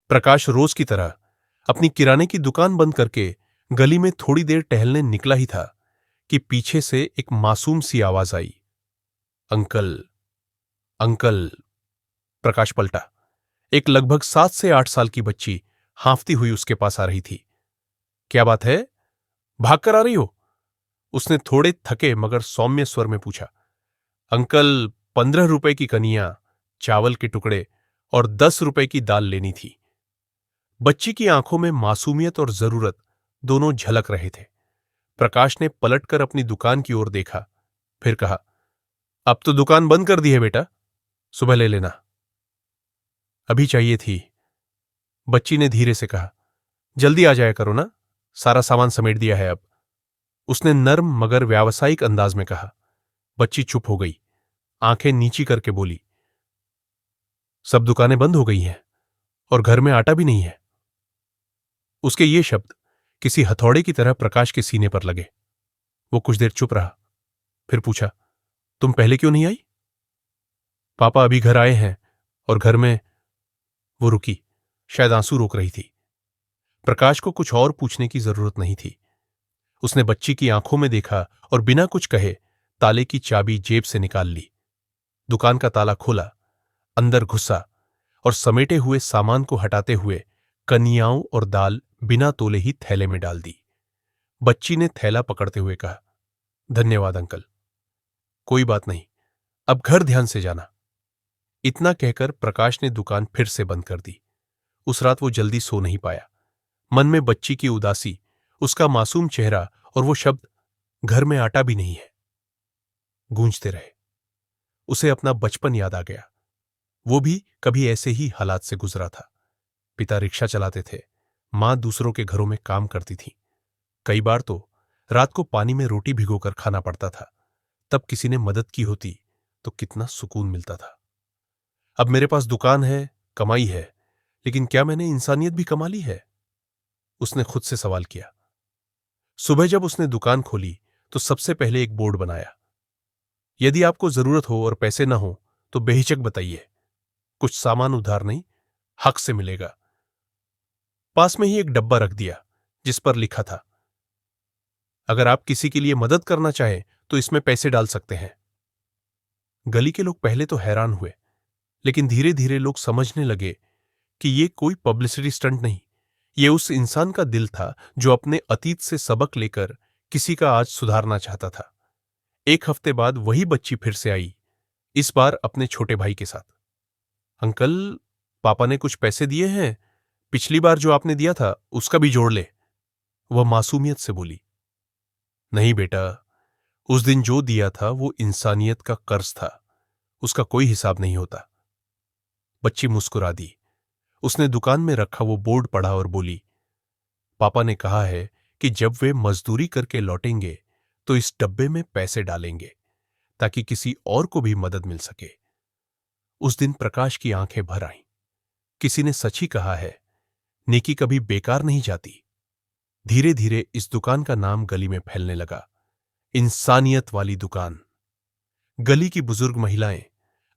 प्रकाश रोज की तरह अपनी किराने की दुकान बंद करके गली में थोड़ी देर टहलने निकला ही था कि पीछे से एक मासूम सी आवाज आई। Uncle, uncle. प्रकाश पलटा। एक लगभग 7 से 8 साल की बच्ची हांफती हुई उसके पास आ रही थी। क्या बात है, भागकर आ रही हो? उसने थोड़े थके मगर सौम्य स्वर में पूछा। अंकल, 15 रुपए की कनिया, चावल के टुकड़े और 10 रुपए की दाल लेनी थी। बच्ची की आंखों में मासूमियत और जरूरत दोनों झलक रहे थे। प्रकाश ने पलटकर अपनी दुकान की ओर देखा, फिर कहा, अब तो दुकान बंद कर दी है बेटा, सुबह ले लेना। अभी चाहिए थी, बच्ची ने धीरे से कहा। जल्दी आ जाया करो ना, सारा सामान समेट दिया है अब, उसने नर्म मगर व्यावसायिक अंदाज में कहा। बच्ची चुप हो गई, आंखें नीची करके बोली, सब दुकानें बंद हो गई हैं और घर में आटा भी नहीं है। उसके ये शब्द किसी हथौड़े की तरह प्रकाश के सीने पर लगे। वो कुछ देर चुप रहा, फिर पूछा, तुम पहले क्यों नहीं आई? पापा अभी घर आए हैं और घर में। वो रुकी, शायद आंसू रोक रही थी। प्रकाश को कुछ और पूछने की जरूरत नहीं थी। उसने बच्ची की आंखों में देखा और बिना कुछ कहे ताले की चाबी जेब से निकाल ली। दुकान का ताला खोला, अंदर घुसा और समेटे हुए सामान को हटाते हुए कनियाओं और दाल बिना तोले ही थैले में डाल दी। बच्ची ने थैला पकड़ते हुए कहा, धन्यवाद अंकल। कोई बात नहीं, अब घर ध्यान से जाना। इतना कहकर प्रकाश ने दुकान फिर से बंद कर दी। उस रात वो जल्दी सो नहीं पाया। मन में बच्ची की उदासी, उसका मासूम चेहरा और वो शब्द, घर में आटा भी नहीं है, गूंजते रहे। उसे अपना बचपन याद आ गया। वो भी कभी ऐसे ही हालात से गुजरा था। पिता रिक्शा चलाते थे, मां दूसरों के घरों में काम करती थी। कई बार तो रात को पानी में रोटी भिगोकर खाना पड़ता था। तब किसी ने मदद की होती तो कितना सुकून मिलता था। अब मेरे पास दुकान है, कमाई है, लेकिन क्या मैंने इंसानियत भी कमा ली है? उसने खुद से सवाल किया। सुबह जब उसने दुकान खोली तो सबसे पहले एक बोर्ड बनाया। यदि आपको जरूरत हो और पैसे ना हो तो बेहिचक बताइए, कुछ सामान उधार नहीं, हक से मिलेगा। पास में ही एक डब्बा रख दिया जिस पर लिखा था, अगर आप किसी के लिए मदद करना चाहें तो इसमें पैसे डाल सकते हैं। गली के लोग पहले तो हैरान हुए, लेकिन धीरे धीरे लोग समझने लगे कि ये कोई पब्लिसिटी स्टंट नहीं, ये उस इंसान का दिल था जो अपने अतीत से सबक लेकर किसी का आज सुधारना चाहता था। एक हफ्ते बाद वही बच्ची फिर से आई, इस बार अपने छोटे भाई के साथ। अंकल, पापा ने कुछ पैसे दिए हैं, पिछली बार जो आपने दिया था उसका भी जोड़ ले, वह मासूमियत से बोली। नहीं बेटा, उस दिन जो दिया था वो इंसानियत का कर्ज था, उसका कोई हिसाब नहीं होता। बच्ची मुस्कुरा दी। उसने दुकान में रखा वो बोर्ड पढ़ा और बोली, पापा ने कहा है कि जब वे मजदूरी करके लौटेंगे तो इस डब्बे में पैसे डालेंगे ताकि किसी और को भी मदद मिल सके। उस दिन प्रकाश की आंखें भर आईं। किसी ने सच ही कहा है, नेकी कभी बेकार नहीं जाती। धीरे धीरे इस दुकान का नाम गली में फैलने लगा, इंसानियत वाली दुकान। गली की बुजुर्ग महिलाएं,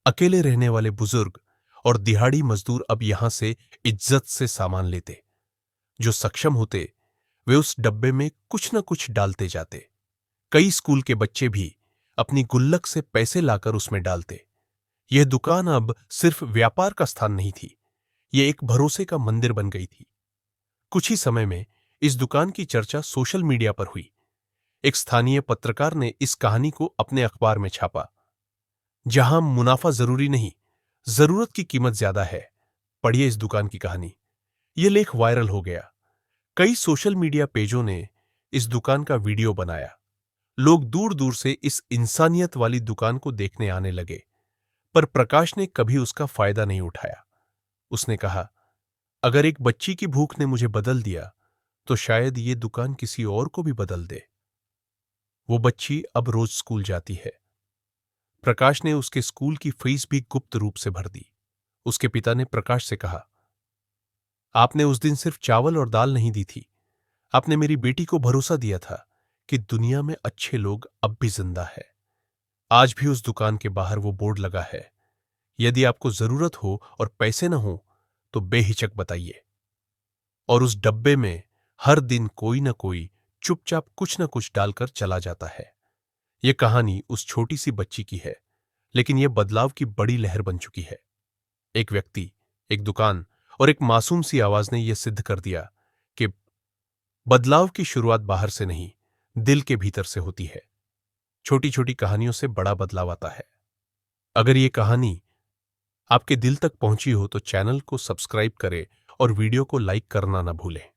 अकेले रहने वाले बुजुर्ग और दिहाड़ी मजदूर अब यहां से इज्जत से सामान लेते। जो सक्षम होते वे उस डब्बे में कुछ न कुछ डालते जाते। कई स्कूल के बच्चे भी अपनी गुल्लक से पैसे लाकर उसमें डालते। यह दुकान अब सिर्फ व्यापार का स्थान नहीं थी, यह एक भरोसे का मंदिर बन गई थी। कुछ ही समय में इस दुकान की चर्चा सोशल मीडिया पर हुई। एक स्थानीय पत्रकार ने इस कहानी को अपने अखबार में छापा। जहां मुनाफा जरूरी नहीं, जरूरत की कीमत ज्यादा है, पढ़िए इस दुकान की कहानी। यह लेख वायरल हो गया। कई सोशल मीडिया पेजों ने इस दुकान का वीडियो बनाया। लोग दूर दूर से इस इंसानियत वाली दुकान को देखने आने लगे। पर प्रकाश ने कभी उसका फायदा नहीं उठाया। उसने कहा, अगर एक बच्ची की भूख ने मुझे बदल दिया तो शायद ये दुकान किसी और को भी बदल दे। वो बच्ची अब रोज स्कूल जाती है। प्रकाश ने उसके स्कूल की फीस भी गुप्त रूप से भर दी। उसके पिता ने प्रकाश से कहा, आपने उस दिन सिर्फ चावल और दाल नहीं दी थी, आपने मेरी बेटी को भरोसा दिया था कि दुनिया में अच्छे लोग अब भी जिंदा है। आज भी उस दुकान के बाहर वो बोर्ड लगा है, यदि आपको जरूरत हो और पैसे न हो तो बेहिचक बताइए। और उस डब्बे में हर दिन कोई ना कोई चुपचाप कुछ ना कुछ डालकर चला जाता है। यह कहानी उस छोटी सी बच्ची की है, लेकिन यह बदलाव की बड़ी लहर बन चुकी है। एक व्यक्ति, एक दुकान और एक मासूम सी आवाज ने यह सिद्ध कर दिया कि बदलाव की शुरुआत बाहर से नहीं, दिल के भीतर से होती है। छोटी छोटी कहानियों से बड़ा बदलाव आता है। अगर यह कहानी आपके दिल तक पहुंची हो तो चैनल को सब्सक्राइब करें और वीडियो को लाइक करना ना भूलें।